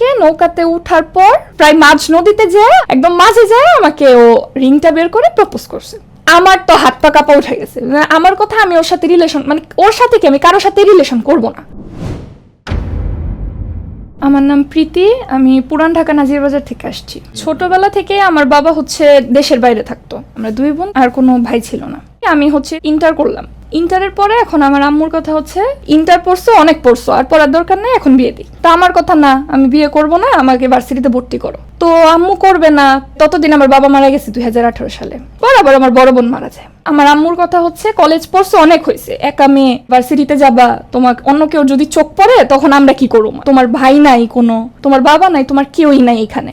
আমাকে নৌকাতে উঠার পর প্রায় মাঝ নদীতে যায়, একদম মাঝে যায় আমাকে ও রিংটা বের করে প্রপোজ করছে। আমার তো হাত পা কাঁপা উঠে গেছে। আমার কথা, আমি ওর সাথে রিলেশন, মানে ওর সাথে কি, আমি কারোর সাথে রিলেশন করব না। আমার নাম প্রীতি, আমি পুরান ঢাকা নাজিরবাজার থেকে আসছি। ছোটবেলা থেকে আমার বাবা হচ্ছে দেশের বাইরে থাকতো, আমরা দুই বোন, আর কোনো ভাই ছিল না। আমি হচ্ছে ইন্টার করলাম। ইন্টারের পরে এখন আমার আম্মুর কথা হচ্ছে ইন্টার পড়ছো, অনেক পড়ছো, আর পড়ার দরকার নেই, এখন বিয়ে দিই। তা আমার কথা না, আমি বিয়ে করব না, আমাকে ভার্সিটিতে ভর্তি করো। তো আম্মু করবে না। ততদিন আমার বাবা মারা গেছে 2018 সালে। বরাবর আমার বড় বোন মারা যায়। আমার আম্মুর কথা হচ্ছে কলেজ পড়ছো, অনেক হয়েছে, একা মেয়ে, ভার্সিটিতে যাবা, তোমাকে অন্য কেউ যদি চোখ পড়ে তখন আমরা কি করবো? তোমার ভাই নাই কোনো, তোমার বাবা নাই, তোমার কেউই নাই এখানে,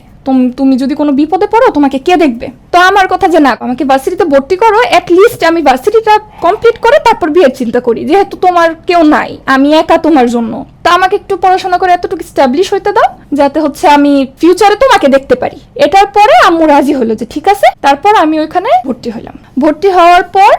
তুমি যদি কোনো বিপদে পড়ো তোমাকে কে দেখবে? তো আমার কথা যে না, আমাকে ভার্সিটিতে ভর্তি করো, লিস্ট আমি ভার্সিটিটা কমপ্লিট করে তারপর বিয়ের চিন্তা করি, যেহেতু তোমার কেউ নাই, আমি একা তোমার জন্য। তা আমাকে একটু পড়াশোনা করে এতটুকু স্টাবলিশ হইতে দাও, যাতে হচ্ছে আমি ফিউচারে তোমাকে দেখতে পারি। এটার পরে আম্মু রাজি হলো যে ঠিক আছে। তারপর আমি ওইখানে ভর্তি হইলাম। ভর্তি হওয়ার পর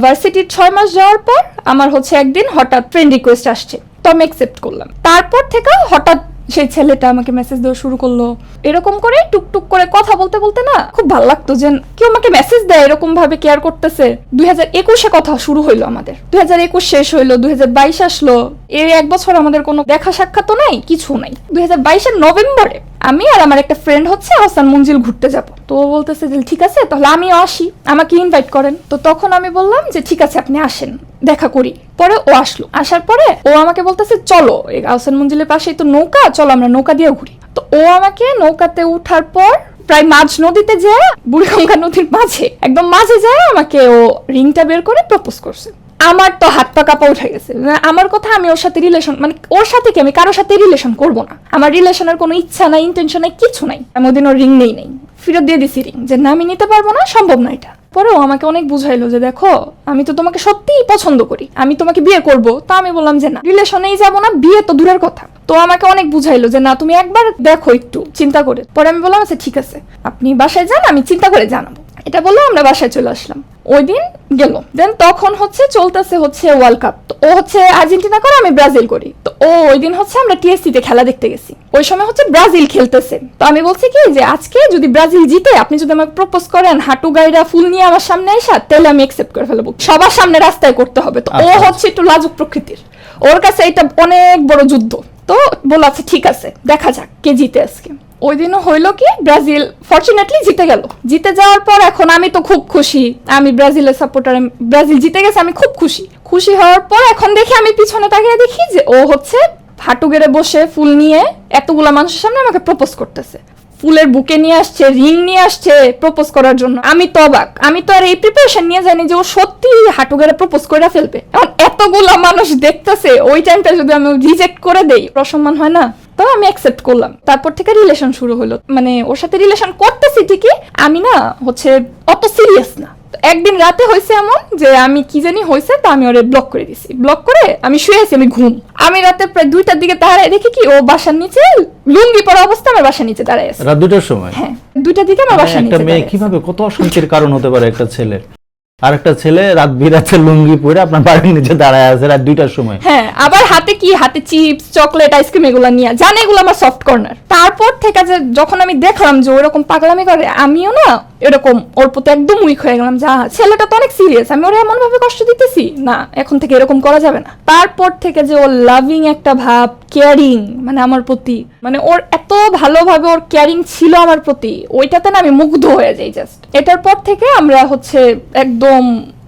ভার্সিটির 6 মাস যাওয়ার পর আমার হচ্ছে একদিন হঠাৎ ফ্রেন্ড রিকোয়েস্ট আসছে, তো আমি অ্যাকসেপ্ট করলাম। তারপর থেকে হঠাৎ সেই ছেলেটা আমাকে মেসেজ দেওয়া শুরু করলো। এরকম করে টুকটুক করে কথা বলতে বলতে না খুব ভালো লাগতো যে কেউ আমাকে মেসেজ দেয়, এরকম ভাবে কেয়ার করতেছে। 2021-এ কথা শুরু হইলো আমাদের, 2021 শেষ হইলো, 2022 আসলো। এর 1 বছর আমাদের কোনো দেখা সাক্ষাৎ নাই, কিছু নাই। 2022-এর নভেম্বরে আমি আর আমার একটা ফ্রেন্ড হচ্ছে আহসান মঞ্জিল ঘুরতে যাব। তো ও বলতেছে যে ঠিক আছে তাহলে আমিও আসি, আমাকে ইনভাইট করেন। তো তখন আমি বললাম যে ঠিক আছে আপনি আসেন, দেখা করি। পরে ও আসলো। আসার পরে ও আমাকে বলতেছে চলো, এই আহসান মঞ্জিলের পাশেই তো নৌকা, চলো আমরা নৌকা দিয়ে ঘুরি। তো ও আমাকে নৌকাতে উঠার পর প্রায় মাঝ নদীতে যায়, বুড়িগঙ্গা নদীর মাঝে, একদম মাঝে যায় আমাকে ও রিংটা বের করে প্রপোজ করছে। আমার তো হাত পা কাঁপা উঠে গেছে। আমার কথা, আমি ওর সাথে রিলেশন, মানে ওর সাথে কি, আমি কারোর সাথে রিলেশন করব না। আমার রিলেশনের কোনো ইচ্ছা নাই, ইন্টেনশন নাই, কিছু নাই। আমি ওদিন ওর রিং নেই, ফেরত দিয়ে দিছি রিং, যে না আমি নিতে পারবো না, সম্ভব না এটা। পরে ও আমাকে অনেক বুঝাইলো যে দেখো আমি তো তোমাকে সত্যিই পছন্দ করি, আমি তোমাকে বিয়ে করব। তা আমি বললাম যে না, রিলেশনেই যাবো না, বিয়ে তো দূরের কথা। তো আমাকে অনেক বুঝাইলো যে না তুমি একবার দেখো একটু চিন্তা করে। পরে আমি বললাম আচ্ছা ঠিক আছে, আপনি বাসায় যান, আমি চিন্তা করে জানাবো। এটা বলে আমরা বাসায় চলে আসলাম। ওই দিন গেল। দেন তখন হচ্ছে চলতেছে হচ্ছে ওয়ার্ল্ড কাপ। তো ও হচ্ছে আর্জেন্টিনা করে, আমি ব্রাজিল করি। তো ও ওই দিন হচ্ছে আমরা টিএসসি তে খেলা দেখতে গেছি। ওই সময় হচ্ছে ব্রাজিল খেলতেছে। তো আমি বলছি কি যে আজকে যদি ব্রাজিল জিতে, আপনি যদি আমাকে প্রপোজ করেন হাঁটু গাইরা ফুল নিয়ে আমার সামনে এসে, তাহলে আমি অ্যাকসেপ্ট করে ফেলবো। সবার সামনে রাস্তায় করতে হবে। তো ও হচ্ছে একটু লাজুক প্রকৃতির, ওর কাছে এটা অনেক বড় যুদ্ধ। তো বলা আছে ঠিক আছে দেখা যাক কে জিতে আজকে। ওই দিনও হইলো কি, ব্রাজিল ফরচুনেটলি জিতে গেল। জিতে যাওয়ার পর এখন আমি তো খুব খুশি, আমি ব্রাজিলের সাপোর্টার, ব্রাজিল জিতে গেছে, আমি খুব খুশি। খুশি হওয়ার পর এখন দেখি, আমি পিছনে তাকিয়ে দেখি যে ও হচ্ছে হাঁটু গেড়ে বসে ফুল নিয়ে এতগুলা মানুষের সামনে আমাকে প্রপোজ করতেছে। ফুলের বুকে নিয়ে আসছে, রিং নিয়ে আসছে প্রপোজ করার জন্য। আমি তো অবাক, আমি তো আর এই প্রিপারেশন নিয়ে জানি যে ও সত্যি হাঁটু গেড়ে প্রপোজ করে ফেলবে। এখন এতগুলা মানুষ দেখতেছে, ওই টাইমটা যদি আমি রিজেক্ট করে দেই, অসম্মান হয় না? তো আমি অ্যাকসেপ্ট করলাম। তারপর থেকে রিলেশন শুরু হলো। মানে ওর সাথে রিলেশন করতেছি ঠিকই, আমি না হচ্ছে অত সিরিয়াস না। একদিন রাতে হয়েছে এমন যে আমি কি জানি হয়েছে, তা আমি ওরে ব্লক করে দিছি। ব্লক করে আমি শুয়ে আছি, আমি ঘুম। আমি রাতে প্রায় 2টার দিকে দাঁড়ায় দেখি কি ও বাসার নিচে লুঙ্গি পরা অবস্থা আমার বাসার নিচে দাঁড়ায় আছে। রাত 2টার সময়? হ্যাঁ 2টার দিকে আমার বাসার নিচে। একটা মেয়ে কিভাবে, কত অশান্তির কারণ হতে পারে একটা ছেলের। আর একটা ছেলে রাত বিরাতে লুঙ্গি পরে আপনার বাড়ির নিচে দাঁড়ায় আছে রাত 2টার সময়। হ্যাঁ, আবার হাতে কি, হাতে চিপস, চকলেট, আইসক্রিম এগুলো নিয়ে, জানে এগুলো আমার সফট কর্নার। তারপর থেকে যে যখন আমি দেখলাম যে ওরকম পাগলামি করে, আমিও না এরকম ওর প্রতি একদম উইক হয়ে গেলাম। যা ছেলেটা তো অনেক সিরিয়াস, আমি ওরা এমন ভাবে কষ্ট দিতেছি না, এখন থেকে এরকম করা যাবে না। তারপর থেকে যে ওর লাভিং একটা ভাব, কেয়ারিং, মানে আমার প্রতি, মানে ওর এত ভালোভাবে ওর কেয়ারিং ছিল আমার প্রতি, ওইটাতে না আমি মুগ্ধ হয়ে যাই জাস্ট। এটার পর থেকে আমরা হচ্ছে একদম,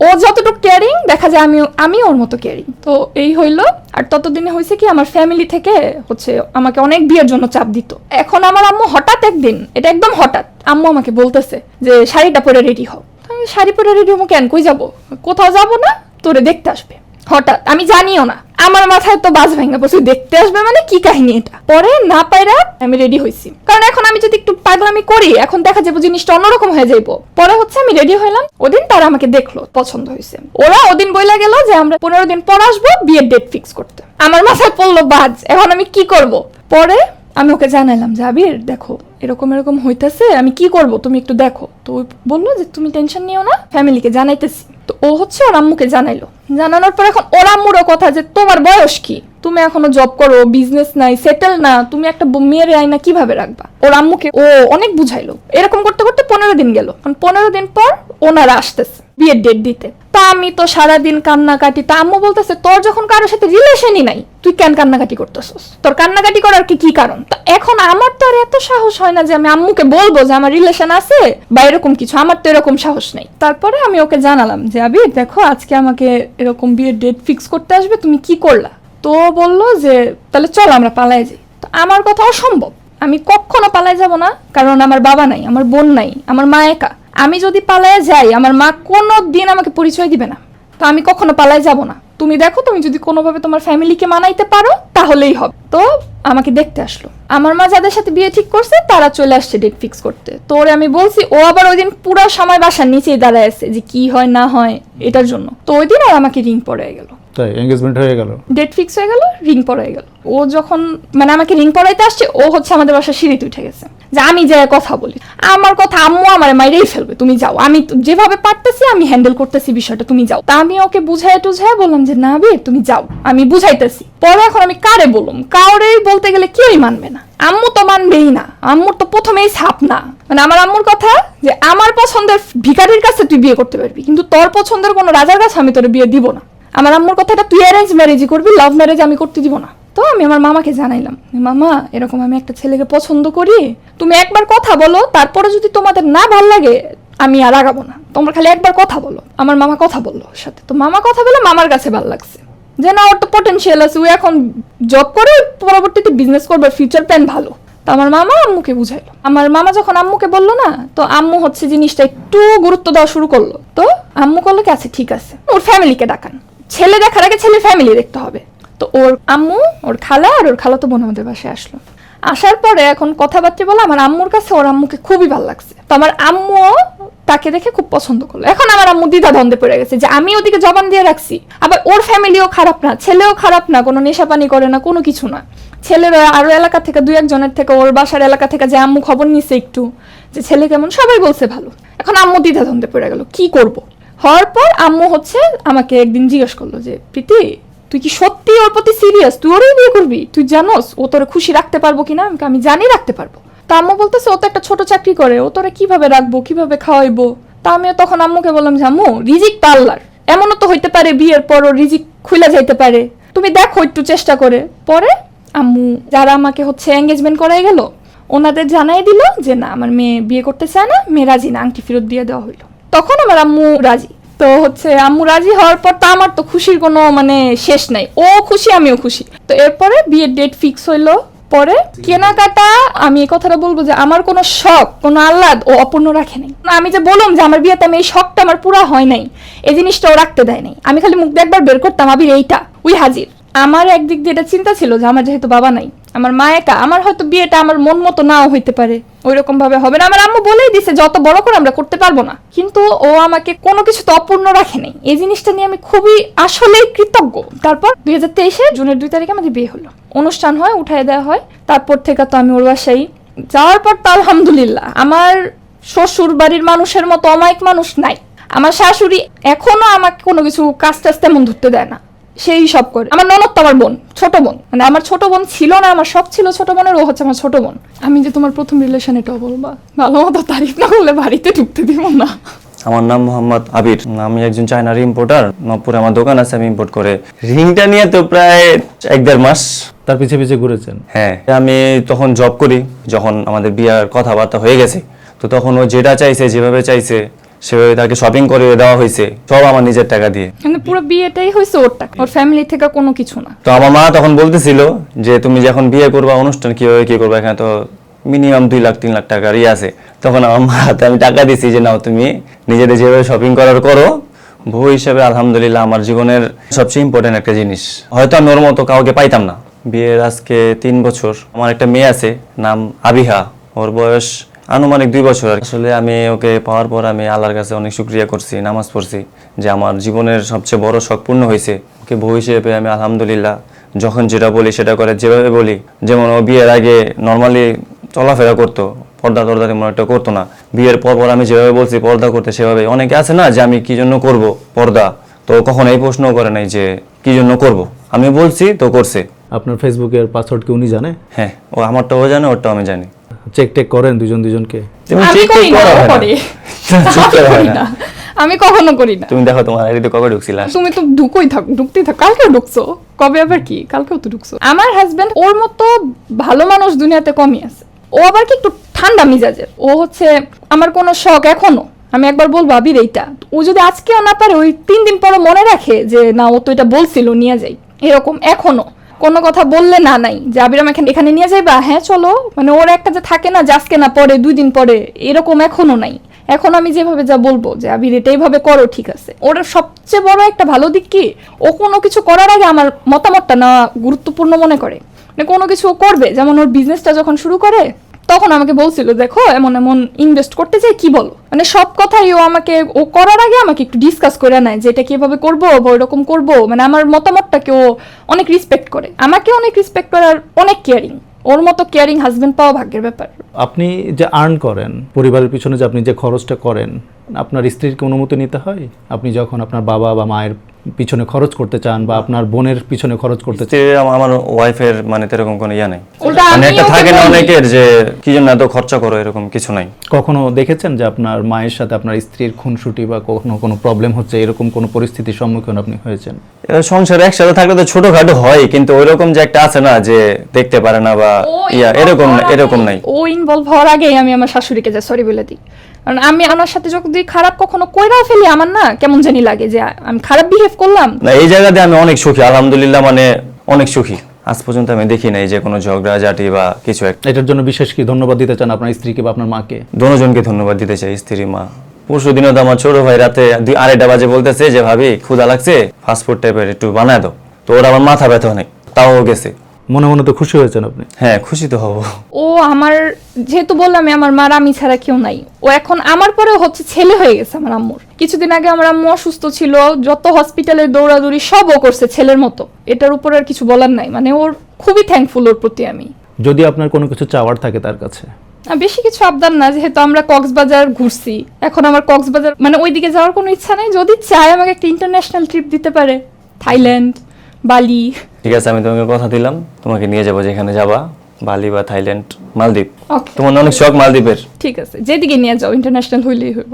ও যতটুকু কেয়ারিং দেখা যায় আমি ওর মতো কেয়ারিং। তো এই হইলো। আর ততদিনে হয়েছে কি, আমার ফ্যামিলি থেকে হচ্ছে আমাকে অনেক বিয়ের জন্য চাপ দিত। এখন আমার আম্মু হঠাৎ একদিন, এটা একদম হঠাৎ, আম্মু আমাকে বলতেছে যে শাড়িটা পরে রেডি হও। আমি শাড়ি পরে রেডি হবো কেন, কই যাবো? কোথাও যাবো না, তোরে দেখতে আসবে। হঠাৎ, আমি জানিও না, আমার মাথায় তো বাজ ভাঙা পড়ছে, দেখতে আসবে মানে কি কাহিনী এটা। পরে না পাইরা আমি রেডি হয়েছি, কারণ এখন আমি যদি একটু পাগলামি করি, এখন দেখা যাবো জিনিসটা অন্যরকম হয়ে যাইবো। পরে হচ্ছে আমি রেডি হইলাম, ওদিন তারা আমাকে দেখলো, পছন্দ হয়েছে। ওরা ওদিন বইলা গেল যে আমরা 15 দিন পর আসবো বিয়ের ডেট ফিক্স করতে। আমার মাথায় পড়লো বাজ, এখন আমি কি করব? পরে আমি ওকে জানাইলাম যে আবির দেখো এরকম এরকম হইতেছে, আমি কি করব তুমি একটু দেখো। তো ওই বললো যে তুমি টেনশন নিও না, ফ্যামিলিকে জানাইতেছি। তো ও হচ্ছে ওর আম্মুকে জানাইলো। জানানোর পর এখন ওর আম্মুরও কথা যে তোমার বয়স কি, তুমি এখনো জব করো, বিজনেস নাই, সেটেল না, তুমি একটা মেয়ের আয়না কিভাবে রাখবা? ওর আম্মুকে ও অনেক বুঝাইলো। এরকম করতে করতে 15 দিন গেল। 15 দিন পর ওনারা আসতেছে বিয়ের ডেট দিতে। তা আমি তো সারাদিন কান্নাকাটি। তা আম্মু বলতেছে তোর যখন কারোর সাথে রিলেশনই নাই তুই কেন কান্নাকাটি করতেছস? তোর কান্নাকাটি করার কি কারণ? তা এখন আমার তো আর এত সাহস হয় না যে আমি আম্মুকে বলবো যে আমার রিলেশন আছে বা এরকম কিছু। আমার তো এরকম সাহস নাই। তারপরে আমি ওকে জানালাম যে আবির দেখো আজকে আমাকে এরকম বিয়ের ডেট ফিক্স করতে আসবে, তুমি কি করলা? তো ও বললো যে তাহলে চল আমরা পালায় যাই। তো আমার কথা অসম্ভব, আমি কখনো পালায় যাব না, কারণ আমার বাবা নাই, আমার বোন নাই, আমার মা একা। আমি যদি পালায় যাই আমার মা কোনো দিন আমাকে পরিচয় দিবে না, তো আমি কখনো পালায় যাব না। তুমি দেখো তুমি যদি কোনোভাবে তোমার ফ্যামিলিকে মানাইতে পারো তাহলেই হবে। তো আমাকে দেখতে আসলো। আমার মা যাদের সাথে বিয়ে ঠিক করছে তারা চলে আসছে ডেট ফিক্স করতে। তো ওরে আমি বলছি, ও আবার ওই দিন পুরো সময় বাসার নিচেই দাঁড়ায় আছে যে কি হয় না হয় এটার জন্য। তো ওই দিন আর আমাকে রিং পড়ে গেল, তাই এনগেজমেন্ট হয়ে গেল, ডেট ফিক্স হয়ে গেল, রিং পড়ে গেল। ও যখন মানে আমাকে রিং পড়াইতে আসছে, ও হচ্ছে আমাদের বাসার সিঁড়িতে উঠে গেছে যে আমি যে কথা বলি, আমার কথা আম্মু আমার মাইরেই ফেলবে, তুমি যাও, আমি যেভাবে পারতেছি আমি হ্যান্ডেল করতেছি বিষয়টা, তুমি যাও। তা আমি ওকে বুঝাই টুঝাই বললাম যে না বীর তুমি যাও, আমি বুঝাইতেছি। পরে এখন আমি কারে বললাম, কাউরেই বলতে গেলে কেউই মানবে না, আম্মু তো মানবেই না, আম্মুর তো প্রথমেই ছাপ না। মানে আমার আম্মুর কথা যে আমার পছন্দের ভিখারির কাছে তুই বিয়ে করতে পারবি, কিন্তু তোর পছন্দের কোনো রাজার কাছে আমি তোর বিয়ে দিব না। আমার আম্মুর কথাটা তুই অ্যারেঞ্জ ম্যারেজই করবি, লাভ ম্যারেজ আমি করতে দিব না। তো আমি আমার মামাকে জানাইলাম, মামা এরকম আমি একটা ছেলেকে পছন্দ করি, তুমি একবার কথা বলো, তারপরে যদি তোমাদের না ভাল লাগে আমি আর আগাবো না, তোমরা খালি একবার কথা বলো। আমার মামা কথা বললো ওর সাথে। তো মামা কথা বলে মামার কাছে ভালো লাগছে যে না ওর তো পটেনশিয়াল আছে, ও এখন জব করে পরবর্তীতে বিজনেস করবে, ফিউচার প্ল্যান ভালো। তো আমার মামা আম্মুকে বুঝাইলো। আমার মামা যখন আম্মুকে বললো না, তো আম্মু হচ্ছে জিনিসটা একটু গুরুত্ব দেওয়া শুরু করলো। তো আম্মু করলো কি আচ্ছা ঠিক আছে, ওর ফ্যামিলিকে ডাকান, ছেলে দেখার আগে ছেলের ফ্যামিলি দেখতে হবে। তো ওর আম্মু, ওর খালা আর ওর খালাতো বোন আমাদের বাসায় আসলো। আসার পরে এখন কথাবার্তা বলে আমার আম্মুর কাছে ওর আম্মুকে খুবই ভালো লাগছে। তো আমার আম্মু তাকে দেখে খুব পছন্দ করলো। এখন আমার আম্মু দ্বিধা দ্বন্দ্বে পড়ে গেছে যে আমি ওদিকে জবান দিয়ে রাখছি, আবার ওর ফ্যামিলিও খারাপ না, ছেলেও খারাপ না, কোনো নেশাপানি করে না, কোনো কিছু না। ছেলেরা আরো এলাকা থেকে দুই একজনের থেকে, ওর বাসার এলাকা থেকে যে আম্মু খবর নিছে একটু যে ছেলে কেমন, সবাই বলছে ভালো। এখন আম্মু দ্বিধা দ্বন্দ্বে পড়ে গেল কি করব। হওয়ার পর আম্মু হচ্ছে আমাকে একদিন জিজ্ঞেস করলো যে প্রীতি তুই কি সত্যি ওর প্রতি সিরিয়াস, তুই ওরই বিয়ে করবি? তুই জানোস ও তোরে খুশি রাখতে পারবো কিনা? আমি জানি রাখতে পারবো। তা আম্মু বলতেছে ও তো একটা ছোট চাকরি করে, ও তোরে কিভাবে রাখবো, কিভাবে খাওয়াইবো? তা আমি তখন আম্মুকে বললাম যে আম্মু রিজিক তো আল্লাহর, এমনও তো হইতে পারে বিয়ের পর ওর রিজিক খুলে যাইতে পারে, তুমি দেখো একটু চেষ্টা করে। পরে আম্মু যারা আমাকে হচ্ছে এঙ্গেজমেন্ট করাই গেল ওনাদের জানাই দিল যে না আমার মেয়ে বিয়ে করতে চায় না, মেয়ে রাজি না, আংটি ফেরত দিয়ে দেওয়া হইলো। তখন আমার আম্মু রাজি। তো হচ্ছে আম্মু রাজি হওয়ার পর তো আমার তো খুশির কোনো মানে শেষ নাই, ও খুশি আমিও খুশি। তো এরপরে বিয়ের ডেট ফিক্স হইলো। পরে কেনাকাটা, আমি এই কথাটা বলবো যে আমার কোনো শখ, কোনো আহ্লাদ ও অপূর্ণ রাখে নাই। আমি যে বললাম যে আমার বিয়েতে আমি এই শখটা আমার পুরা হয় নাই, এই জিনিসটা ও রাখতে দেয় নাই। আমি খালি মুখ দিয়ে একবার বের করতাম আবির এইটা, ওই হাজির। আমার একদিক দিয়ে এটা চিন্তা ছিল যে আমার যেহেতু বাবা নাই, আমার মা একা, আমার হয়তো বিয়েটা আমার মন মতো নাও হইতে পারে, ওই রকম ভাবে হবে না। আমার আম্মু বলেই দিছে যত বড় করে আমরা করতে পারবো না, কিন্তু ও আমাকে কোনো কিছু তো অপূর্ণ রাখে নাই। এই জিনিসটা নিয়ে আমি খুবই আসলেই কৃতজ্ঞ। তারপর 2023 জুনের 2 তারিখে আমাদের বিয়ে হলো, অনুষ্ঠান হয়, উঠায় দেওয়া হয়। তারপর থেকে তো আমি ওর বাসায় যাওয়ার পর তো আলহামদুলিল্লাহ আমার শ্বশুর বাড়ির মানুষের মতো অমায়িক মানুষ নাই। আমার শাশুড়ি এখনো আমাকে কোনো কিছু কাজ টাজ তেমন ধরতে দেয় না, সেই সব করে। আমার ননদ তো আমার বোন, ছোট বোন, মানে আমার ছোট বোন ছিল না, আমার শখ ছিল ছোট বোনের, ও হচ্ছে আমার ছোট বোন। আমি যে তোমার প্রথম রিলেশন এটাও বলবা, ভালো মতো তারিফ না করলে বাড়িতে ঢুকতে দিব না। আমার নাম মোহাম্মদ আবির, আমি একজন চায়নার ইম্পোর্টার। নবপুরে আমার দোকান আছে, আমি ইম্পোর্ট করে। রিংটা নিয়ে তো প্রায় 1-1.5 মাস তার পিছে পিছে ঘুরেছেন। হ্যাঁ, আমি তখন জব করি, যখন আমাদের বিয়ার কথাবার্তা হয়ে গেছে, তো তখন ও যেটা চাইছে, যেভাবে চাইছে সেভাবে তাকে শপিং করে দেওয়া হয়েছে, সব আমার নিজের টাকা দিয়ে। মানে পুরো বিয়েটাই হয়েছে ওর টাকা, ওর ফ্যামিলি থেকে কোনো কিছু না। তো আমার মা তখন বলতেছিল যে তুমি যখন বিয়ে করবা, অনুষ্ঠান কিভাবে কি করবা, এখানে তো মিনিমাম 2-3 লাখ টাকার আছে। তখন আমার মা হাতে আমি টাকা দিছি যে নাও তুমি নিজেদের যেভাবে শপিং করার করো। বউ হিসেবে আলহামদুলিল্লাহ আমার জীবনের সবচেয়ে ইম্পর্টেন্ট একটা জিনিস, হয়তো আমি ওর মতো কাউকে পাইতাম না। বিয়ের আজকে 3 বছর। আমার একটা মেয়ে আছে, নাম আবিহা, ওর বয়স আনুমানিক 2 বছর। আসলে আমি ওকে পাওয়ার পর আমি আল্লাহর কাছে অনেক শুকরিয়া করছি, নামাজ পড়ছি যে আমার জীবনের সবচেয়ে বড় শখ পূর্ণ হয়েছে। ওকে বউ হিসেবে আমি আলহামদুলিল্লাহ যখন যেটা বলি সেটা করে, যেভাবে বলি। যেমন ও বিয়ের আগে নর্মালি চলাফেরা করতো, পর্দা টর্দা তেমন একটা করতো না। বিয়ের পর আমি যেভাবে বলছি পর্দা করতে, সেভাবে। অনেকে আছে না যে আমি কি জন্য করব পর্দা, তো কখনো এই প্রশ্নও করে নাই যে কি জন্য করব। আমি বলছি তো করছে। আপনার ফেসবুকের পাসওয়ার্ড কি উনি জানে? হ্যাঁ, ও আমারটাও জানে, ওরটাও আমি জানি। চেক টেক করেন দুজনকে? তুমি আমি check করি না, করো ও হয় না। করে। check আমি করা হয় করি না। না, আমি কখনো করি না। তুমি দেখো তোমার আইডিতে কবে ঢুকছিল? তুমি তো ঢুকতেই থাক। কালকেও ঢুকছো, কবে আবার কি, কালকেও তো ঢুকছো। আমার হাজবেন্ড ওর মতো ভালো মানুষ দুনিয়াতে কমই আছে। ও আবার কি একটু ঠান্ডা মিজাজের। ও হচ্ছে আমার কোনো শখ এখনো আমি একবার বলবো আবির এইটা, ও যদি আজকেও না পারে ওই 3 দিন পরে মনে রাখে যে না ও তো এটা বলছিল নিয়ে যাই, এরকম এখনো কোনো কথা বললে না নাই যে আবির আমাকে এখানে নিয়ে যাইবা, হ্যাঁ চলো, মানে ওর একটা যে থাকে না যে আজকে না পরে 2 দিন পরে, এরকম এখনো নাই। এখন আমি যেভাবে যা বলবো যে আবির এটা এইভাবে করো, ঠিক আছে। ওর সবচেয়ে বড় একটা ভালো দিক কি, ও কোনো কিছু করার আগে আমার মতামতটা নেওয়া গুরুত্বপূর্ণ মনে করে। মানে কোনো কিছু ও করবে, যেমন ওর বিজনেসটা যখন শুরু করে তখন আমাকে বলছিল দেখো এমন এমন ইনভেস্ট করতে চাই, কি বলো, মানে সব কথাই ও আমাকে, ও করার আগে আমাকে একটু ডিসকাস করে নেয় যে এটা কিভাবে করবো বা ওইরকম করবো। মানে আমার মতামতটাকে ও অনেক রেসপেক্ট করে, আমাকে অনেক রেসপেক্ট করে, আর অনেক কেয়ারিং। ওর মতো কেয়ারিং হাজবেন্ড পাওয়া ভাগ্যের ব্যাপার। আপনি যে আর্ন করেন, পরিবারের পিছনে যে আপনি যে খরচটা করেন, আপনার স্ত্রীর কি অনুমতি নিতে হয়? আপনি যখন আপনার বাবা বা মায়ের পিছনে খরচ করতে চান বা আপনার বোনের পিছনে খরচ করতে চান? আমার ওয়াইফের মানে এরকম কোনো ইয়া নাই। উল্টা মানে আমি একটা ওকে থাকে না বলি। অনেকের যে কি জন্য এত খরচা করো, এরকম কিছু নাই। কখনো দেখেছেন যে আপনার মায়ের সাথে আপনার স্ত্রীর খুনসুটি বা কখনো কোনো প্রবলেম হচ্ছে, এরকম কোনো পরিস্থিতির সম্মুখীন আপনি হয়েছেন? এবার সংসারে একসাথে থাকলে তো ছোটখাটো হয়, কিন্তু ওইরকম যে একটা আছে না যে দেখতে পারে না বা ও ইয়া, involve এরকম হওয়ার নাই। আগে- ও ইনভলভ হওয়ার আগেই আমি আমার শাশুড়িকে যা সরি বলে দিই। কারণ আমি ওনার সাথে যদি খারাপ কখনো কইরাও ফেলি, আমার না কেমন জানি লাগে যে আমি খারাপ বিহেভ করলাম। না, এই জায়গাতে আমি অনেক সুখী, আলহামদুলিল্লাহ, মানে অনেক সুখী। আজ পর্যন্ত আমি দেখি নাই যে কোনো ঝগড়াঝাটি বা কিছু একটা। এটার জন্য বিশেষ কি ধন্যবাদ দিতে চান আপনার স্ত্রীকে বা আপনার মাকে? দোনোজনকে ধন্যবাদ দিতে চাই, স্ত্রী মা। পরশু দিনও তো আমার ছোট ভাই রাতে 2-2:30 বাজে বলতেছে যে ভাবি ক্ষুধা লাগছে, ফাস্টফুড টাইপের একটু বানায় দাও। তো ওর আমার মাথা ব্যথা অনেক, তাও গেছে। মনে মনে তো খুশি হয়েছেন আপনি? হ্যাঁ, খুশি তো হব। ও আমার, যেহেতু বললাম আমার মার আমি ছাড়া কেউ নাই, ও এখন আমার পরেও হচ্ছে ছেলে হয়ে গেছে আমার আম্মুর। কিছুদিন আগে আমার আম্মু অসুস্থ ছিল, যত হসপিটালে দৌড়াদৌড়ি সব ও করছে ছেলের মতো। এটার উপর আর কিছু বলার নাই, মানে ওর খুবই থ্যাঙ্কফুল ওর প্রতি আমি। যদি আপনার কোনো কিছু চাওয়ার থাকে তার কাছে? বেশি কিছু আবদার না, যেহেতু আমরা কক্সবাজার ঘুরছি, এখন আমার কক্সবাজার মানে ওইদিকে যাওয়ার কোনো ইচ্ছা নেই। যদি চাই আমাকে একটা ইন্টারন্যাশনাল ট্রিপ দিতে পারে, থাইল্যান্ড, বালি। ঠিক আছে, আমি তোমাকে কথা দিলাম, তোমাকে নিয়ে যাবো যেখানে যাবা, বালি বা থাইল্যান্ড, মালদ্বীপ। ওকে, তোমার না অনেক শখ মালদ্বীপের? ঠিক আছে, যেদিকে নিয়ে যাও, ইন্টারন্যাশনাল হইলেই হইব।